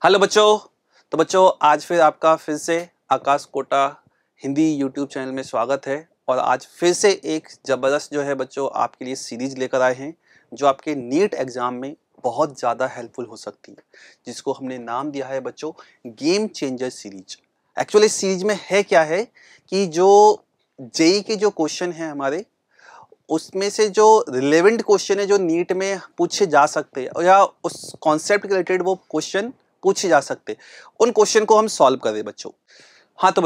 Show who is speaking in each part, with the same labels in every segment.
Speaker 1: Hello बच्चों। तो बच्चों आज फिर से आकाश कोटा हिंदी यूट्यूब चैनल में स्वागत है। और आज फिर से एक ज़बरदस्त जो है बच्चों आपके लिए सीरीज लेकर आए हैं जो आपके नीट एग्ज़ाम में बहुत ज़्यादा हेल्पफुल हो सकती है, जिसको हमने नाम दिया है बच्चों गेम चेंजर सीरीज। एक्चुअली इस सीरीज में है क्या है कि जो जेई के जो क्वेश्चन हैं हमारे, उसमें से जो रिलेवेंट क्वेश्चन है जो नीट में पूछे जा सकते हैं या उस कॉन्सेप्ट के रिलेटेड वो क्वेश्चन पूछे जा सकते, उन क्वेश्चन को हम सॉल्व कर रहे हैं बच्चों। हाँ तो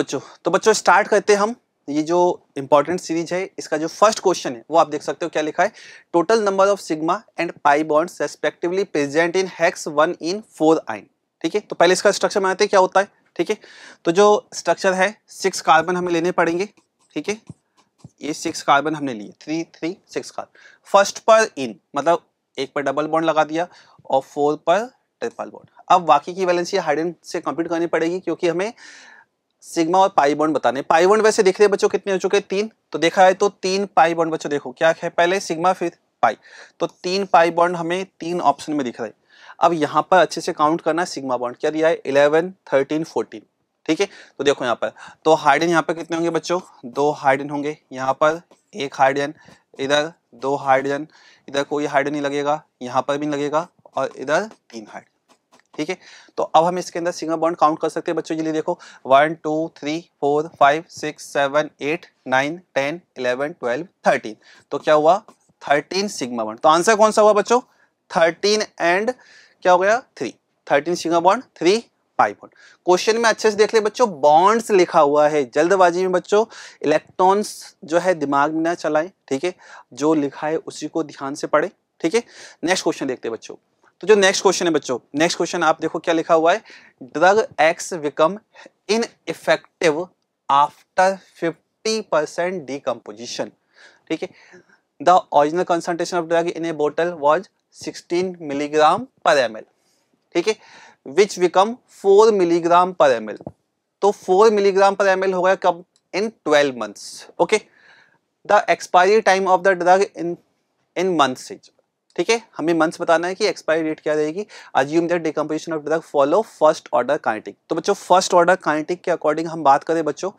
Speaker 1: बच्चों स्टार्ट करते हैं हम। ये जो इंपॉर्टेंट सीरीज है, इसका जो फर्स्ट क्वेश्चन है वो आप देख सकते हो क्या लिखा है। Total number of sigma and pi bonds respectively present in hex 1 इन 4 आइन। ठीक है, तो पहले इसका स्ट्रक्चर बनाते हैं क्या होता है। ठीक है, तो जो स्ट्रक्चर है 6 कार्बन हमें लेने पड़ेंगे। ठीक है, ये 6 कार्बन हमने लिए, 3 3 6 कार्बन। फर्स्ट पर इन मतलब एक पर डबल बॉन्ड लगा दिया और 4 पर ट्रिपल बॉन्ड। अब बाकी की वैलेंसी हाइड्रोजन से कंप्लीट करनी पड़ेगी क्योंकि हमें सिग्मा और पाई बॉन्ड बताने। पाई बॉन्ड वैसे देख रहे हैं बच्चों कितने हो चुके हैं, 3। तो देखा है तो 3 पाई बॉन्ड बच्चों देखो क्या है, पहले सिग्मा फिर पाई, तो 3 पाई बॉन्ड हमें 3 ऑप्शन में दिख रहा है। अब यहाँ पर अच्छे से काउंट करना है, सिग्मा बॉन्ड क्या दिया है 11 13 14। ठीक है, तो देखो यहाँ पर तो हाइड्रोजन यहाँ पर कितने होंगे बच्चों, 2 हाइड्रोजन होंगे। यहाँ पर 1 हाइड्रोजन, इधर 2 हाइड्रोजन, इधर कोई हाइड्रोजन नहीं लगेगा, यहाँ पर भी नहीं लगेगा, और इधर 3 हाइड्रोजन। ठीक है, तो अब हम इसके अंदर सिग्मा बॉन्ड काउंट कर सकते हैं बच्चों। जल्दी देखो 1 2 3 4 5 6 7 8 9 10 11 12 13। तो क्या हुआ 13 सिग्मा बॉन्ड। तो आंसर कौन सा हुआ बच्चों 13 एंड क्या हो गया 3। 13 sigma bond 3 pi bond. Question में अच्छे से देख ले बच्चों, बॉन्ड्स लिखा हुआ है। जल्दबाजी में बच्चों इलेक्ट्रॉन्स जो है दिमाग में ना चलाएं। ठीक है, जो लिखा है उसी को ध्यान से पढ़े। ठीक है, नेक्स्ट क्वेश्चन देखते हैं बच्चों। तो जो नेक्स्ट क्वेश्चन है बच्चों, नेक्स्ट क्वेश्चन आप देखो क्या लिखा हुआ है। Drug X become ineffective after 50% decomposition. ठीक है, the original concentration of drug in a बोतल वाज 16 मिलीग्राम पर एम एल। ठीक है, which become 4 milligram per ML एल। तो 4 मिलीग्राम पर एम एल हो गया कब, in 12 months. Okay, the expiry time of the drug in months. ठीक है, हमें मंथ्स बताना है कि एक्सपायरी डेट क्या रहेगी। Assume that decomposition of drug follow first order kinetic. तो बच्चों फर्स्ट ऑर्डर काइनेटिक के अकॉर्डिंग हम बात करें बच्चों,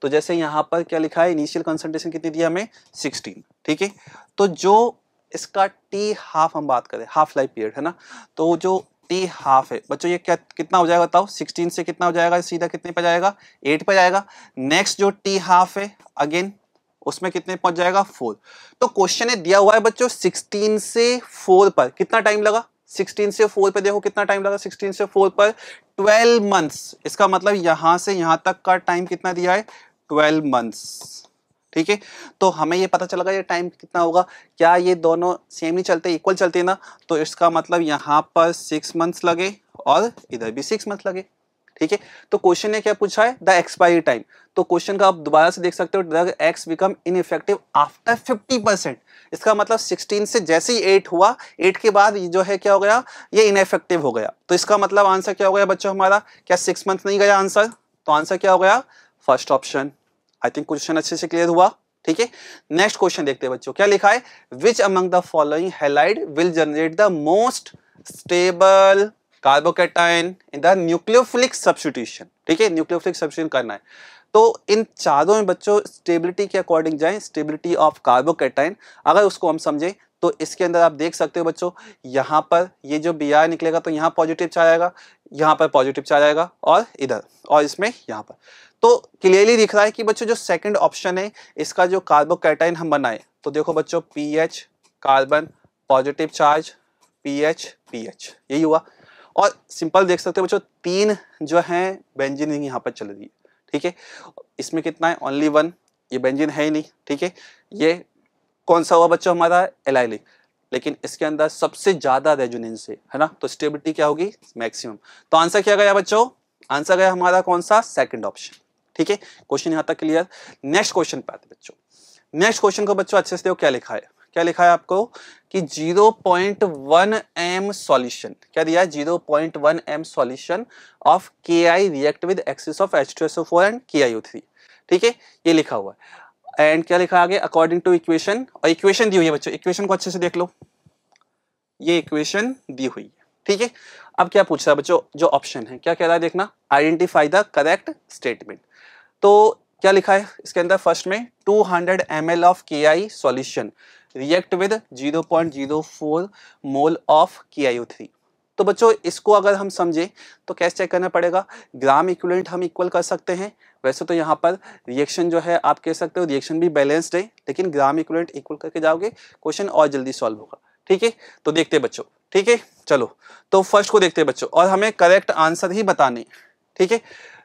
Speaker 1: तो जैसे यहाँ पर क्या लिखा है, इनिशियल कंसंट्रेशन कितनी दी हमें 16। ठीक है, तो जो इसका टी हाफ हम बात करें, हाफ लाइफ पीरियड है ना, तो जो टी हाफ है बच्चों ये क्या कितना हो जाएगा बताओ, 16 से कितना हो जाएगा, सीधा कितने पे जाएगा 8 पे जाएगा। नेक्स्ट जो टी हाफ है अगेन उसमें कितने पहुंच जाएगा 4। तो क्वेश्चन है दिया हुआ है बच्चों 16 से 4 पर कितना टाइम लगा, 16 से 4 पे देखो कितना टाइम लगा, 16 से 4 पर 12 मंथ्स। इसका मतलब यहां से यहां तक का टाइम कितना दिया है 12 मंथ्स। ठीक है, तो हमें ये पता चलेगा ये टाइम कितना होगा। क्या ये दोनों सेम नहीं चलते, इक्वल चलते हैं ना, तो इसका मतलब यहां पर 6 मंथ्स लगे और इधर भी 6 मंथ लगे। ठीक है, तो क्वेश्चन ने क्या पूछा है द एक्सपायरी टाइम। तो क्वेश्चन का आप दोबारा से देख सकते हो, drug X become ineffective after 50%। इसका मतलब 16 से जैसे ही 8 हुआ, 8 के बाद जो है क्या हो गया, ये इनइफेक्टिव हो गया। तो इसका मतलब आंसर क्या हो गया बच्चों हमारा, क्या 6 मंथ नहीं गया आंसर, तो आंसर क्या हो गया first option. I think question अच्छे से क्लियर हुआ। ठीक है, नेक्स्ट क्वेश्चन देखते हैं बच्चों क्या लिखा है। Which among the following halide will generate the most stable carbocation in the nucleophilic substitution. ठीक है, न्यूक्लियोफिलिक सब्स्टिट्यूशन करना है। तो इन चारों में बच्चों स्टेबिलिटी के अकॉर्डिंग जाएं, स्टेबिलिटी ऑफ कार्बोकैटायन अगर उसको हम समझें तो इसके अंदर आप देख सकते हो बच्चों, यहाँ पर ये जो बी आर निकलेगा तो यहाँ पॉजिटिव चार्ज आएगा, यहाँ पर पॉजिटिव चार्ज आएगा, और इधर और इसमें यहाँ पर। तो क्लियरली दिख रहा है कि बच्चों जो सेकंड ऑप्शन है इसका जो कार्बोकैटायन हम बनाए, तो देखो बच्चों pH carbon positive charge, pH pH यही हुआ। और सिंपल देख सकते हो बच्चों 3 जो है बेंजीन यहाँ पर चल रही है। ठीक है, इसमें कितना है ओनली 1, ये बेंजीन है ही नहीं। ठीक है, ये कौन सा हुआ बच्चों हमारा एलाइलिक, लेकिन इसके अंदर सबसे ज्यादा रेजोनेंस है ना, तो स्टेबिलिटी क्या होगी मैक्सिमम। तो आंसर क्या गया बच्चों, आंसर गया हमारा कौन सा सेकंड ऑप्शन। ठीक है, क्वेश्चन यहां तक क्लियर। नेक्स्ट क्वेश्चन पे आते बच्चों। नेक्स्ट क्वेश्चन को बच्चों अच्छे से देखो क्या लिखा है, क्या लिखा है आपको कि 0.1 m सॉल्यूशन, क्या दिया है 0.1 m solution of KI react with axis of H2SO4 and KiO3। ठीक है, ये लिखा हुआ है एंड क्या लिखा आगे अकॉर्डिंग टू इक्वेशन, और इक्वेशन दी हुई है बच्चों, इक्वेशन को अच्छे से देख लो, ये इक्वेशन दी हुई है। ठीक है। अब क्या पूछ रहा है बच्चों, जो ऑप्शन है क्या कह रहा है देखना, आइडेंटिफाई द करेक्ट स्टेटमेंट। तो क्या लिखा है इसके अंदर, फर्स्ट में 200 ml of KI solution react with 0.04 mole of KiO3। तो बच्चों इसको अगर हम समझे तो कैसे चेक करना पड़ेगा, ग्राम इक्विवेलेंट हम इक्वल कर सकते हैं। वैसे तो यहाँ पर रिएक्शन जो है आप कह सकते हो रिएक्शन भी बैलेंस्ड है, लेकिन ग्राम इक्विवेलेंट इक्वल करके जाओगे क्वेश्चन और जल्दी सॉल्व होगा। ठीक है, तो देखते हैं बच्चों। ठीक है, चलो तो फर्स्ट को देखते हैं बच्चों, और हमें करेक्ट आंसर ही बताने। ठीक है,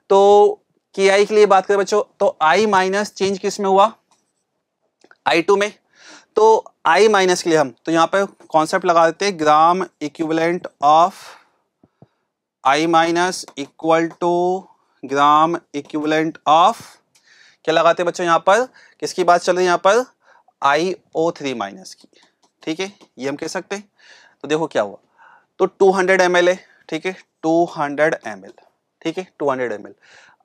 Speaker 1: तो KI के लिए बात करें बच्चों, तो I माइनस चेंज किस में हुआ, I2 में। तो I माइनस के लिए हम तो यहाँ पर कॉन्सेप्ट लगा देते हैं, gram equivalent of I minus equal to gram equivalent of, क्या लगाते हैं बच्चों यहाँ पर, किसकी बात चल रही है यहाँ पर, IO3 माइनस की। ठीक है, ये हम कह सकते हैं। तो देखो क्या हुआ, तो 200 ml है। ठीक है, 200 ml। ठीक है, 200 ml।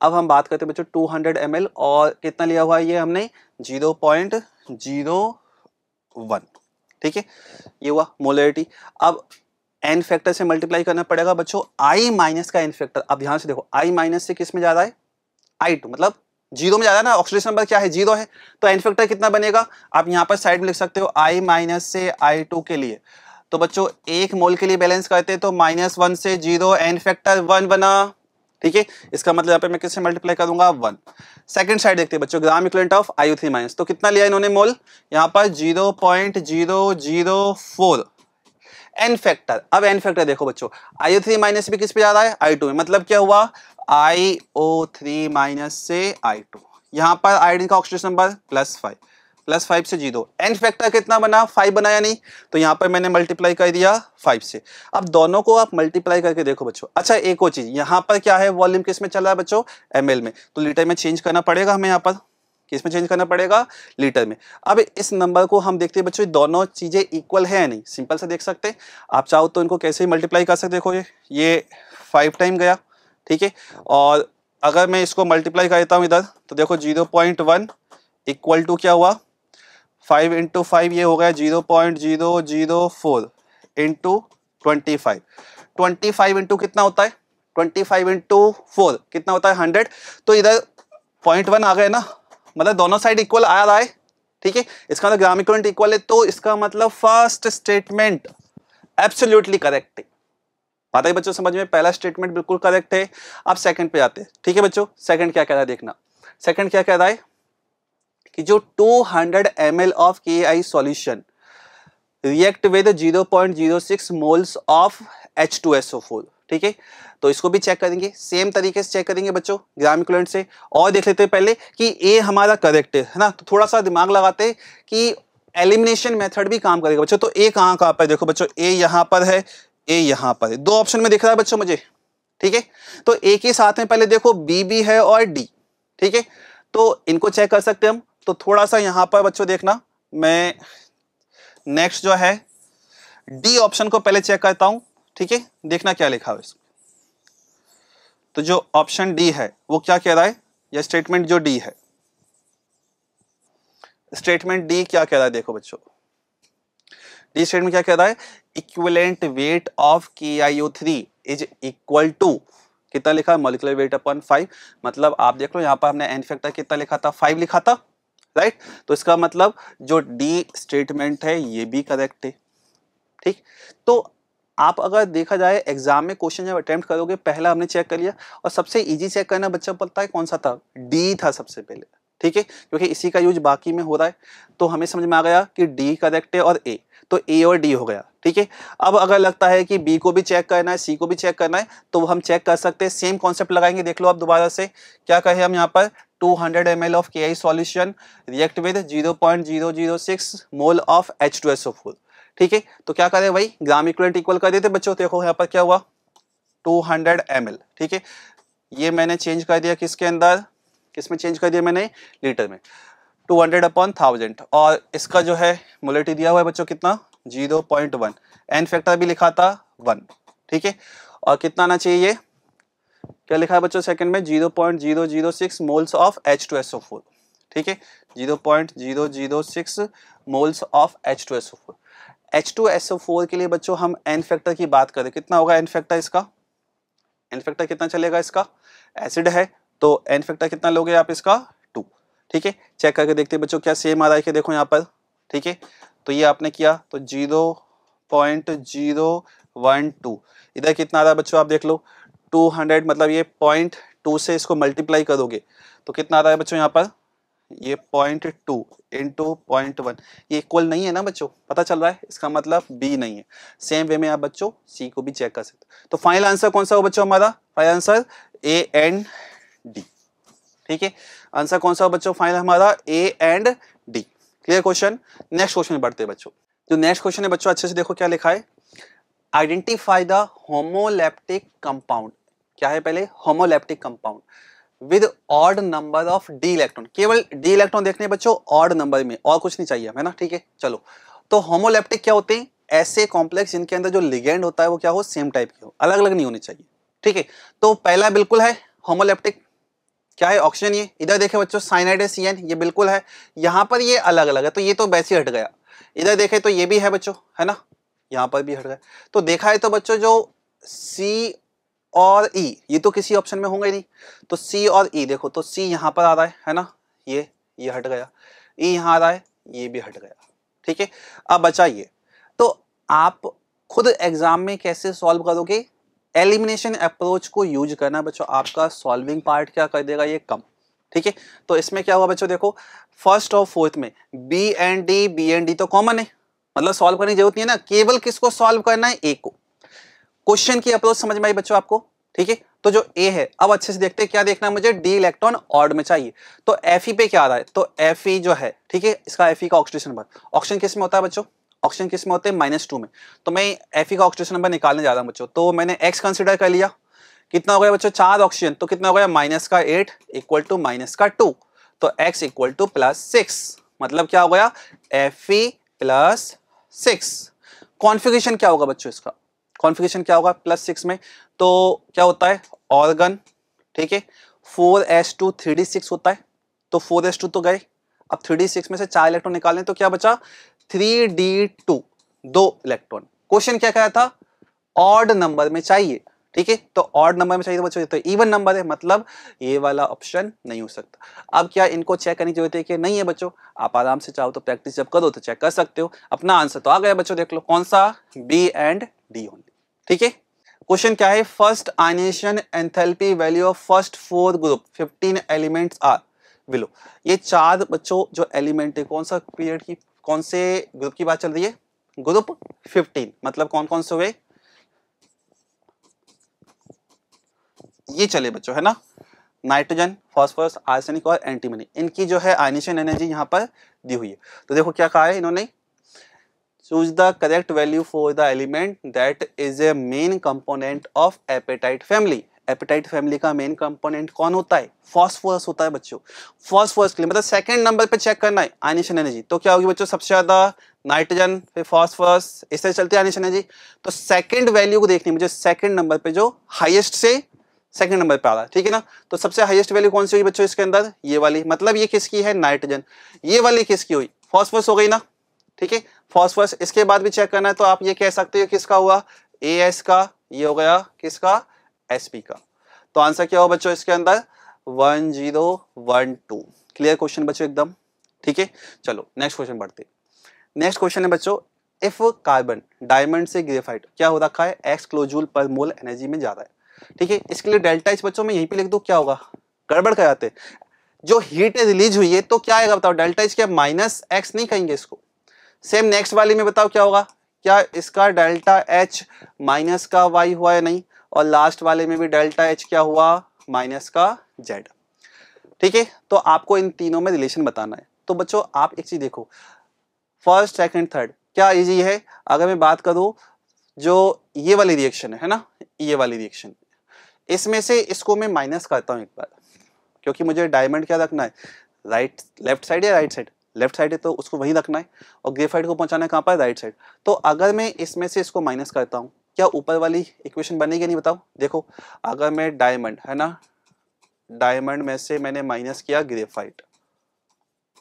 Speaker 1: अब हम बात करते हैं बच्चों 200 ml और कितना लिया हुआ है ये हमने 0.01। ठीक है, ये हुआ मोलरिटी। अब एन फैक्टर से मल्टीप्लाई करना पड़ेगा बच्चों I माइनस का एन फैक्टर। अब ध्यान से देखो, I माइनस से किस में जा रहा है, I2, मतलब जीरो में जा रहा है ना, ऑक्सीडेशन नंबर क्या है, 0 है। तो एन फैक्टर कितना बनेगा, आप यहाँ पर साइड में लिख सकते हो I माइनस से I2 के लिए। तो बच्चों एक मोल के लिए बैलेंस करते हैं तो -1 से 0, एन फैक्टर 1 बना। ठीक है, इसका मतलब यहाँ पे मैं किससे मल्टीप्लाई करूंगा, 1। सेकंड साइड देखते हैं बच्चों, ग्राम इक्विवेलेंट ऑफ IO3 माइनस, तो कितना लिया इन्होंने मोल, यहाँ पर 0.004 एन फैक्टर। अब एन फैक्टर देखो बच्चों, IO3 माइनस भी किस पे जा रहा है, I2 में, मतलब क्या हुआ, IO3 माइनस से I2। यहाँ पर आयोडीन का ऑक्सीडेशन नंबर +5, +5 से 0, एन फैक्टर कितना बना, 5 बनाया नहीं, तो यहाँ पर मैंने मल्टीप्लाई कर दिया 5 से। अब दोनों को आप मल्टीप्लाई करके देखो बच्चों। अच्छा एक और चीज, यहाँ पर क्या है, वॉल्यूम किस में चल रहा है बच्चों, ml में, तो लीटर में चेंज करना पड़ेगा हमें, यहाँ पर किस में चेंज करना पड़ेगा, लीटर में। अब इस नंबर को हम देखते हैं बच्चों, दोनों चीजें इक्वल है या नहीं, सिंपल से देख सकते हैं। आप चाहो तो इनको कैसे ही मल्टीप्लाई कर सकते, देखो ये 5 टाइम गया। ठीक है, और अगर मैं इसको मल्टीप्लाई करता हूँ इधर, तो देखो 0.1 इक्वल टू क्या हुआ, 5 इंटू 5 ये हो गया 0.004 इंटू 25। 25 इंटू कितना होता है, 25 इंटू 4 कितना होता है, 100। तो इधर 0.1 आ गए ना, मतलब दोनों साइड इक्वल आ रहा है। ठीक है, इसका मतलब ग्राम इक्विवेलेंट इक्वल है, तो इसका मतलब फर्स्ट स्टेटमेंट एब्सोल्युटली करेक्ट है। बात है बच्चों समझ में, पहला स्टेटमेंट बिल्कुल करेक्ट है। अब सेकंड पे आते हैं। ठीक है बच्चों, सेकंड क्या कह रहा है देखना, सेकंड क्या कह रहा है कि जो 200 ml of KI solution react with 0.06 moles of H2SO4। ठीक है, तो इसको भी चेक करेंगे, सेम तरीके से चेक करेंगे बच्चों ग्राम इक्विवेलेंट से। और देख लेते हैं पहले कि ए हमारा करेक्ट है ना, तो थोड़ा सा दिमाग लगाते हैं कि एलिमिनेशन मेथड भी काम करेगा बच्चों। तो ए कहाँ पर, देखो बच्चों ए यहाँ पर है, ए यहाँ पर है, 2 ऑप्शन में दिख रहा है बच्चों मुझे। ठीक है, तो ए के साथ में पहले देखो बी भी है और डी। ठीक है, तो इनको चेक कर सकते हैं हम। तो थोड़ा सा यहाँ पर बच्चों देखना, मैं नेक्स्ट जो है डी ऑप्शन को पहले चेक करता हूं। ठीक है, देखना क्या लिखा है इसमें। तो जो ऑप्शन डी है वो क्या कह रहा है, या स्टेटमेंट जो डी है, स्टेटमेंट डी क्या कह रहा है, देखो बच्चों डी स्टेटमेंट क्या कह रहा है, equivalent weight of KiO3 is equal to, कितना लिखा है, मॉलिक्यूलर वेट अपॉन 5। मतलब आप देख लो यहाँ पर हमने एन फैक्टर कितना लिखा था, 5 लिखा था, राइट। तो इसका मतलब जो डी स्टेटमेंट है ये भी करेक्ट है। ठीक, तो आप अगर देखा जाए एग्जाम में क्वेश्चन जब अटेम्प्ट करोगे, पहला हमने चेक कर लिया, और सबसे इजी चेक करना बच्चा पता है कौन सा था, डी था सबसे पहले। ठीक है, क्योंकि इसी का यूज बाकी में हो रहा है, तो हमें समझ में आ गया कि डी करेक्ट है और ए, तो ए और डी हो गया। ठीक है, अब अगर लगता है कि बी को भी चेक करना है, सी को भी चेक करना है, तो हम चेक कर सकते हैं, सेम कॉन्सेप्ट लगाएंगे। देख लो आप दोबारा से क्या कहे हम यहाँ पर, 200 ml of KI solution react with 0.006 mole of H2SO4। ठीक है, तो क्या करें भाई, ग्राम इक्विवेलेंट इक्वल कर देते बच्चों। देखो यहाँ पर क्या हुआ, 200 ml। ठीक है, ये मैंने चेंज कर दिया किसके अंदर, किसमें चेंज कर दिया मैंने, लीटर में, 200 अपॉन 1000, और इसका जो है मोलरिटी दिया हुआ है बच्चों कितना, 0.1, एन फैक्टर भी लिखा था 1। ठीक है, और कितना आना चाहिए, क्या लिखा है बच्चों सेकंड में, 0.006 मोल्स ऑफ H2SO4। ठीक है, 0.006 मोल्स ऑफ H2SO4। H2SO4 के लिए बच्चों हम एन फैक्टर की बात करें, कितना होगा एन फैक्टर इसका? एन फैक्टर कितना चलेगा इसका? एसिड है तो एन फैक्टर कितना लोगे आप इसका? 2। ठीक है, चेक करके देखते हैं बच्चों क्या सेम आ रहा है कि देखो यहाँ पर। ठीक है, तो ये आपने किया तो 0.012, इधर कितना आ रहा है बच्चों आप देख लो 200, मतलब ये 0.2 से इसको मल्टीप्लाई करोगे तो कितना आ रहा है बच्चों यहाँ पर? ये 0.2 इंटू 0.1, ये इक्वल नहीं है ना बच्चों, पता चल रहा है, इसका मतलब बी नहीं है। सेम वे में आप बच्चों सी को भी चेक कर सकते हो। तो फाइनल आंसर कौन सा हो बच्चों हमारा? Final answer A and D. ठीक है, आंसर कौन सा हो बच्चों फाइनल हमारा? A and D. Clear question. Next question में बढ़ते हैं बच्चों। जो नेक्स्ट क्वेश्चन है बच्चों अच्छे से देखो क्या लिखा है, आइडेंटिफाई द होमोलैप्टिक कंपाउंड। क्या है पहले? Homoleptic compound with odd number of D electron. केवल डी इलेक्ट्रॉन देखने बच्चों ऑड नंबर में, और कुछ नहीं चाहिए है ना। ठीक है, चलो तो होमोलैप्टिक क्या होते हैं? ऐसे कॉम्प्लेक्स जिनके अंदर जो लिगेंड होता है वो क्या हो? सेम टाइप के हो, अलग अलग नहीं होने चाहिए। ठीक है, तो पहला बिल्कुल है होमोलैप्टिक, क्या है? ऑक्सीजन। ये इधर देखे बच्चों साइनाइड है CN, ये बिल्कुल है। यहाँ पर ये अलग अलग है तो ये तो वैसे हट गया। इधर देखे तो ये भी है बच्चों, है ना, यहाँ पर भी हट गया। तो देखा है तो बच्चों जो C और E ये तो किसी ऑप्शन में होंगे नहीं, तो C और E देखो तो C यहाँ पर आ रहा है ना, ये हट गया, E यहाँ आ रहा है, ये भी हट गया। ठीक है, अब बचा ये। तो आप खुद एग्जाम में कैसे सॉल्व करोगे? एलिमिनेशन अप्रोच को यूज करना बच्चों, आपका सॉल्विंग पार्ट क्या कर देगा? ये कम। ठीक है, तो इसमें क्या हुआ बच्चों देखो, फर्स्ट और फोर्थ में बी एंड डी तो कॉमन है, मतलब सॉल्व करने की जरूरत नहीं है ना, केवल किसको सॉल्व करना है? ए को। क्वेश्चन की अप्रोच समझ में आई बच्चों आपको? ठीक है, तो जो ए है, अब अच्छे से देखते हैं क्या देखना है मुझे? डी इलेक्ट्रॉन ऑड में चाहिए, तो Fe पे क्या आ रहा है? तो Fe जो है, ठीक है, इसका Fe का ऑक्सीडेशन नंबर, ऑक्सीजन किस में होता है बच्चों? ऑक्सीजन किस में होते हैं? -2 में। तो मैं Fe का ऑक्सीडेशन नंबर निकालने जा रहा हूं बच्चों, तो मैंने x कंसिडर कर लिया। कितना हो गया बच्चों? 4 ऑक्सीजन, तो कितना हो गया? -8 इक्वल टू -2, तो x इक्वल टू +6, मतलब क्या हो गया? Fe +6। कॉन्फ़िगरेशन क्या होगा बच्चों इसका? कॉन्फ़िगरेशन क्या होगा +6 में? तो क्या होता है? ऑर्गन। ठीक है, 4s2 3d6 होता है, तो 4s2 तो गए, अब 3d6 में से 4 इलेक्ट्रॉन निकालने, तो क्या बचा? 3d2, 2 electron. क्वेश्चन क्या कहा था? ऑड नंबर में चाहिए। ठीक है, तो ऑड नंबर में चाहिए तो बच्चों तो इवन नंबर है, मतलब ये वाला ऑप्शन नहीं हो सकता। अब क्या इनको चेक करने की जरूरत है कि नहीं है बच्चों? आप आराम से चाहो तो प्रैक्टिस जब करो तो चेक कर सकते हो। अपना आंसर तो आ गया बच्चों, देख लो कौन सा? B and D only. ठीक है, क्वेश्चन क्या है? First ionisation enthalpy value of first 4 group 15 elements are below. ये 4 बच्चों जो एलिमेंट है, कौन सा पीरियड की, कौन से ग्रुप की बात चल रही है? ग्रुप 15, मतलब कौन कौन से हुए? ये चले बच्चों, है ना, नाइट्रोजन, फास्फोरस, आर्सेनिक और एंटीमनी, इनकी जो है आयनेशन एनर्जी यहाँ पर दी हुई है। तो देखो क्या कहा है इन्होंने, choose the correct value for the element that is a main component of apatite family. Apatite family का मेन कंपोनेंट कौन होता है? फास्फोरस होता है बच्चों। फास्फोरस के लिए मतलब सेकंड नंबर पे चेक करना है आयनेशन एनर्जी, तो क्या होगी बच्चों? सबसे ज्यादा नाइट्रोजन, फिर फास्फोरस, इस तरह चलती है आयनेशन एनर्जी। तो सेकंड वैल्यू को देखनी मुझे, सेकंड नंबर पे जो हाईएस्ट से सेकंड नंबर पे आ रहा है, ठीक है ना। तो सबसे हाईएस्ट वैल्यू कौन सी हुई बच्चों इसके अंदर? ये वाली, मतलब ये किसकी है? नाइट्रोजन। ये वाली किसकी हुई? फास्फोरस हो गई ना, ठीक है, फास्फोरस। इसके बाद भी चेक करना है तो आप ये कह सकते हो किसका हुआ? AS का। ये हो गया किसका? SP का। तो आंसर क्या हो बच्चों इसके अंदर? 1012। क्लियर क्वेश्चन बच्चों एकदम, ठीक है। चलो नेक्स्ट क्वेश्चन बढ़ते। नेक्स्ट क्वेश्चन है बच्चों, इफ कार्बन डायमंड से ग्रेफाइट क्या हो रखा है? x किलोजूल पर मोल एनर्जी में ज्यादा है, ठीक है। इसके लिए डेल्टा एच बच्चों में यहीं पे लिख दो, क्या होगा? गड़बड़ कर जाते, जो हीट रिलीज हुई है तो क्या आएगा बताओ? Delta H. क्या -x नहीं कहेंगे इसको? सेम नेक्स्ट वाली में बताओ क्या होगा? क्या इसका डेल्टा एच माइनस का वाई हुआ या नहीं? और लास्ट वाले में भी डेल्टा एच क्या हुआ? माइनस का जेड, ठीक है। तो आपको इन तीनों में रिलेशन बताना है। तो बच्चों आप एक चीज देखो, फर्स्ट सेकंड थर्ड क्या इजी है। अगर मैं बात करूं जो ये वाली रिएक्शन है ना, ये वाली रिएक्शन, इसमें से इसको मैं माइनस करता हूं एक बार, क्योंकि मुझे डायमंड क्या रखना है? राइट लेफ्ट साइड या राइट साइड? लेफ्ट साइड है तो उसको वहीं रखना है, और ग्रेफाइट को पहुंचाना है कहां पर? Right side. तो अगर मैं इसमें से इसको माइनस करता हूं, क्या ऊपर वाली इक्वेशन बनेगी नहीं? बताओ। देखो अगर मैं डायमंड, है ना, डायमंड में से मैंने माइनस किया ग्रेफाइट,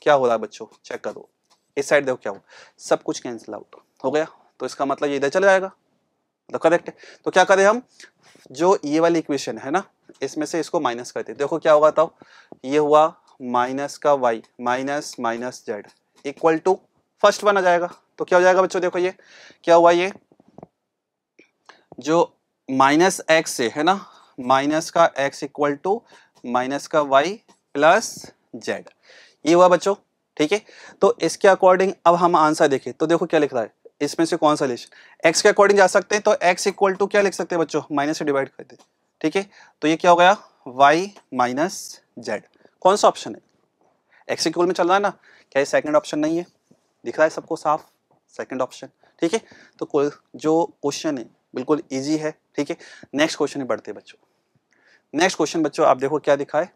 Speaker 1: क्या हो रहा है बच्चों? चेक करो इस साइड, देखो क्या हो, सब कुछ कैंसिल आउट हो गया। तो इसका मतलब ये इधर चला जाएगा, तो करेक्ट है। तो क्या करें हम, जो ये वाली इक्वेशन है ना, इसमें से इसको माइनस करते हैं। देखो क्या होगा, तो ये हुआ माइनस का y minus minus Z equal to first one आ जाएगा। तो क्या हो जाएगा बच्चों, देखो ये क्या हुआ, ये जो माइनस एक्स से है ना, माइनस का x इक्वल टू माइनस का y प्लस जेड, ये हुआ बच्चों। ठीक है, तो इसके अकॉर्डिंग अब हम आंसर देखें तो देखो क्या लिख रहा है, इसमें से कौन सा रिलेशन x के अकॉर्डिंग जा सकते हैं, तो x इक्वल टू क्या लिख सकते हैं बच्चों, माइनस से डिवाइड कर दे। ठीक है, तो ये क्या हो गया, y माइनस जेड। कौन सा ऑप्शन है, x इक्वल में चल रहा है ना, क्या ये सेकंड ऑप्शन नहीं है, दिख रहा है सबको साफ, सेकंड ऑप्शन। ठीक है, तो जो क्वेश्चन है बिल्कुल इजी है। ठीक है, नेक्स्ट क्वेश्चन में बढ़ते हैं बच्चों। नेक्स्ट क्वेश्चन बच्चों आप देखो क्या दिखा है,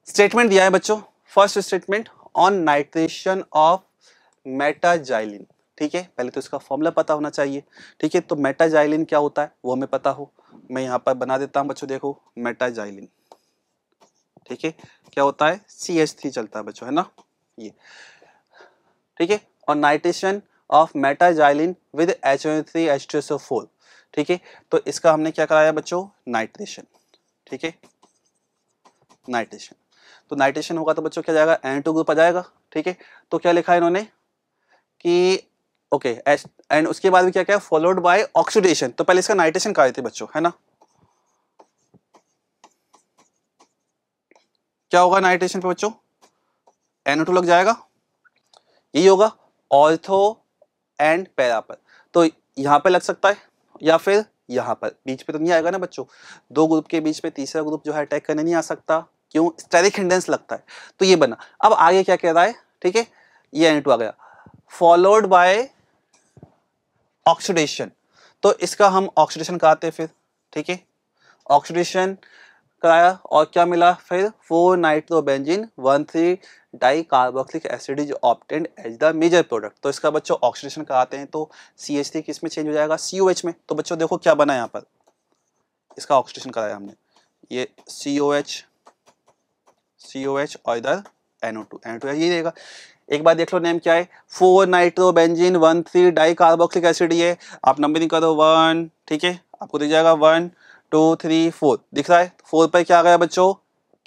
Speaker 1: स्टेटमेंट दिया है बच्चों, first statement on nitration of metaxylene. ठीक है, पहले तो इसका फॉर्मूला पता होना चाहिए। ठीक है, तो मेटाजाइलिन क्या होता है वो हमें पता हो, मैं यहाँ पर बना देता हूँ बच्चों, देखो मेटाजाइलिन। ठीक है, क्या होता है, CH3 चलता है बच्चों, है ना ये। ठीक है, और नाइट्रेशन ऑफ मेटाजाइलिन विद HNO3H2SO4। ठीक है, तो इसका हमने क्या कराया बच्चों, नाइट्रेशन। ठीक है, नाइट्रेशन, तो नाइट्रेशन होगा तो बच्चों क्या जाएगा, N2 ग्रुप आ जाएगा। ठीक है, तो क्या लिखा है इन्होंने कि ओके एंड उसके बाद भी क्या क्या फॉलोड बाय ऑक्सीडेशन। तो पहले इसका नाइट्रेशन कहा थे बच्चों, है ना, क्या होगा नाइट्रेशन पे बच्चों, NO2 लग जाएगा, यही होगा, ऑर्थो एंड पैरा पर। तो यहाँ पे लग सकता है या फिर यहाँ पर, बीच पे तो नहीं आएगा ना बच्चों, दो ग्रुप के बीच पे तीसरा ग्रुप जो है अटैक करने नहीं आ सकता, क्यों, स्टेरिक हिंडेंस लगता है, तो ये बना। अब आगे क्या कह रहा है, ठीक है, ये N2 आ गया, फॉलोड बाय ऑक्सीडेशन, तो इसका हम ऑक्सीडेशन कराते फिर। ठीक है, ऑक्सीडेशन कराया और क्या मिला फिर, 4 nitrobenzene 1,3 di carboxylic acid is obtained as the major product. तो इसका बच्चों ऑक्सीडेशन कराते हैं तो CH3 किस में चेंज हो जाएगा, COH में। तो बच्चों देखो क्या बना यहाँ पर, इसका ऑक्सीडेशन कराया हमने, ये COH और इधर NO2 ये रहेगा। एक बार देख लो नेम क्या है, 4 नाइट्रोबेंजीन 1,3 डाई कार्बोक्सिलिक एसिड, ये आप नंबरिंग करो 1। ठीक है, आपको दिख जाएगा 1 2 3 4 दिख रहा है। 4 पर क्या आ गया बच्चों,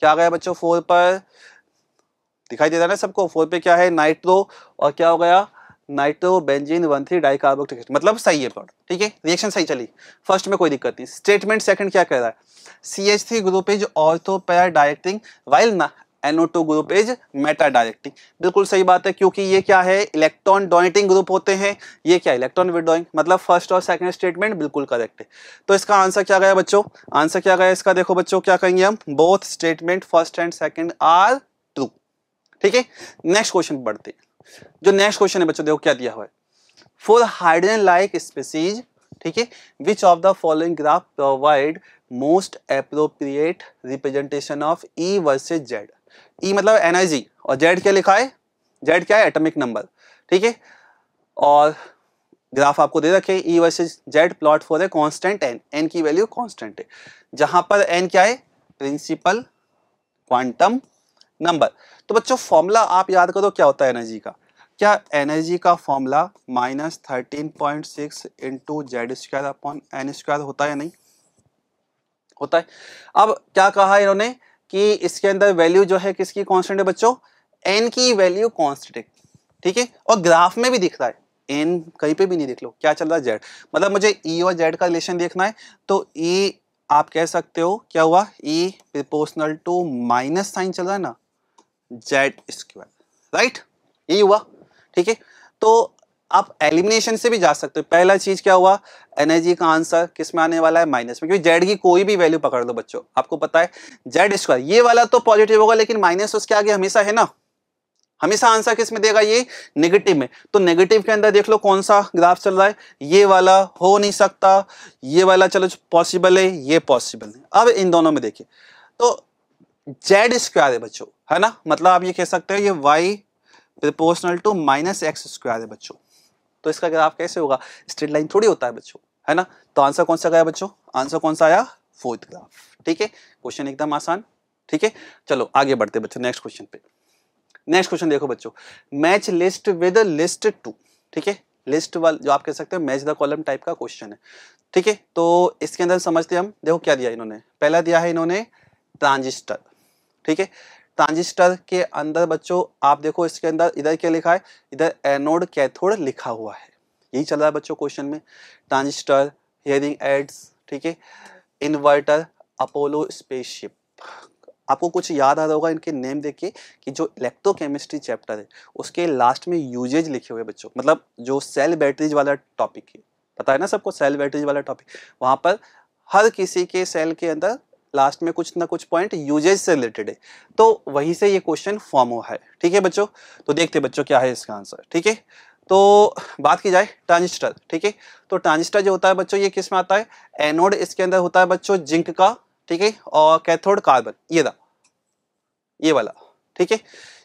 Speaker 1: क्या आ गया बच्चों, 4 पर दिखाई दे रहा है ना सबको, 4 पे क्या है, नाइट्रो, और क्या हो गया, नाइट्रोबेंजीन 1,3 डाई कार्बोक्सिलिक एसिड, मतलब सही है प्लॉट। ठीक है, रिएक्शन सही चली, फर्स्ट में कोई दिक्कत नहीं। स्टेटमेंट सेकंड क्या कह रहा है, CH3 group is ortho para directing while NO2 group is Meta directing. बिल्कुल सही बात है, क्योंकि ये क्या है, इलेक्ट्रॉन डोनेटिंग ग्रुप होते हैं, ये क्या इलेक्ट्रॉन विड्रॉइंग, मतलब फर्स्ट और सेकंड स्टेटमेंट बिल्कुल करेक्ट है। तो इसका आंसर क्या गया बच्चों, आंसर क्या गया इसका, देखो बच्चों क्या कहेंगे हम, both statement first and second are true. ठीक है, नेक्स्ट क्वेश्चन पढ़ते हैं। जो नेक्स्ट क्वेश्चन है बच्चों देखो क्या दिया हुआ है, फॉर हाइड्रोजन लाइक स्पीसीज, ठीक है, which of the following graph provide most appropriate representation of E versus Z। E मतलब एनर्जी और Z क्या लिखा है, Z क्या है, एटॉमिक नंबर। ठीक है, और ग्राफ आपको दे रखे E versus Z, plot for a constant n की वैल्यू कांस्टेंट है, जहां पर n क्या है, प्रिंसिपल क्वांटम नंबर। तो बच्चों फॉर्मूला आप याद करो क्या होता है एनर्जी का, क्या एनर्जी का formula -13.6 into Z² upon n² होता है, नहीं होता है। अब क्या कहा इन्होंने कि इसके अंदर वैल्यू जो है किसकी कांस्टेंट है बच्चों, n की वैल्यू कांस्टेंट है। ठीक है, और ग्राफ में भी दिख रहा है, n कहीं पे भी नहीं, देख लो क्या चल रहा है, Z, मतलब मुझे E और Z का रिलेशन देखना है, तो E आप कह सकते हो क्या हुआ, E proportional to minus sign चल रहा है ना, Z², राइट, यही हुआ। ठीक है, तो आप एलिमिनेशन से भी जा सकते हो। पहला चीज क्या हुआ, एनर्जी का आंसर किस में आने वाला है, माइनस में, क्योंकि Z की कोई भी वैल्यू पकड़ दो बच्चों, आपको पता है Z², ये वाला तो पॉजिटिव होगा लेकिन माइनस उसके आगे हमेशा है ना, हमेशा आंसर किस में देगा, ये नेगेटिव में। तो नेगेटिव के अंदर देख लो कौन सा ग्राफ चल रहा है, ये वाला हो नहीं सकता, ये वाला चलो पॉसिबल है, ये पॉसिबल है। अब इन दोनों में देखिए तो Z² है बच्चों, है ना, मतलब आप ये कह सकते हो ये y प्रोपोर्शनल टू -x² है बच्चों। तो इसका ग्राफ कैसे होगा, स्ट्रेट लाइन थोड़ी होता है बच्चों, है ना। तो आंसर कौन सा गया बच्चों, आंसर कौन सा आया, फोर्थ ग्राफ। ठीक है, क्वेश्चन एकदम आसान। ठीक है, चलो आगे बढ़ते बच्चों नेक्स्ट क्वेश्चन पे। नेक्स्ट क्वेश्चन देखो बच्चों, मैच लिस्ट विद लिस्ट 2। ठीक है, लिस्ट वाला जो आप कह सकते हो मैच द कॉलम टाइप का क्वेश्चन है, ठीक है। तो इसके अंदर समझते हम, देखो क्या दिया इन्होंने, पहला दिया है इन्होंने ट्रांजिस्टर, ठीक है। ट्रांजिस्टर के अंदर बच्चों आप देखो इसके अंदर इधर क्या लिखा है, इधर एनोड कैथोड लिखा हुआ है, यही चल रहा है बच्चों क्वेश्चन में। ट्रांजिस्टर, हियरिंग एड्स, ठीक है, इन्वर्टर, अपोलो स्पेसशिप। आपको कुछ याद आ रहा होगा इनके नेम देख के कि जो इलेक्ट्रोकेमिस्ट्री चैप्टर है उसके लास्ट में यूजेज लिखे हुए बच्चों, मतलब जो सेल बैटरीज वाला टॉपिक है, पता है ना सबको सेल बैटरीज वाला टॉपिक, वहां पर हर किसी के सेल के अंदर लास्ट में कुछ ना कुछ पॉइंट यूजेज से रिलेटेड है, तो वहीं से ये क्वेश्चन फॉर्म हुआ है, ठीक है बच्चों। तो देखते बच्चों क्या है इसका आंसर, ठीक है। तो बात की जाए ट्रांजिस्टर, ठीक है, तो ट्रांजिस्टर जो होता है बच्चों ये किस में आता है, एनोड इसके अंदर होता है बच्चों जिंक का, ठीक है, और कैथोड कार्बन, ये वाला, ठीक है,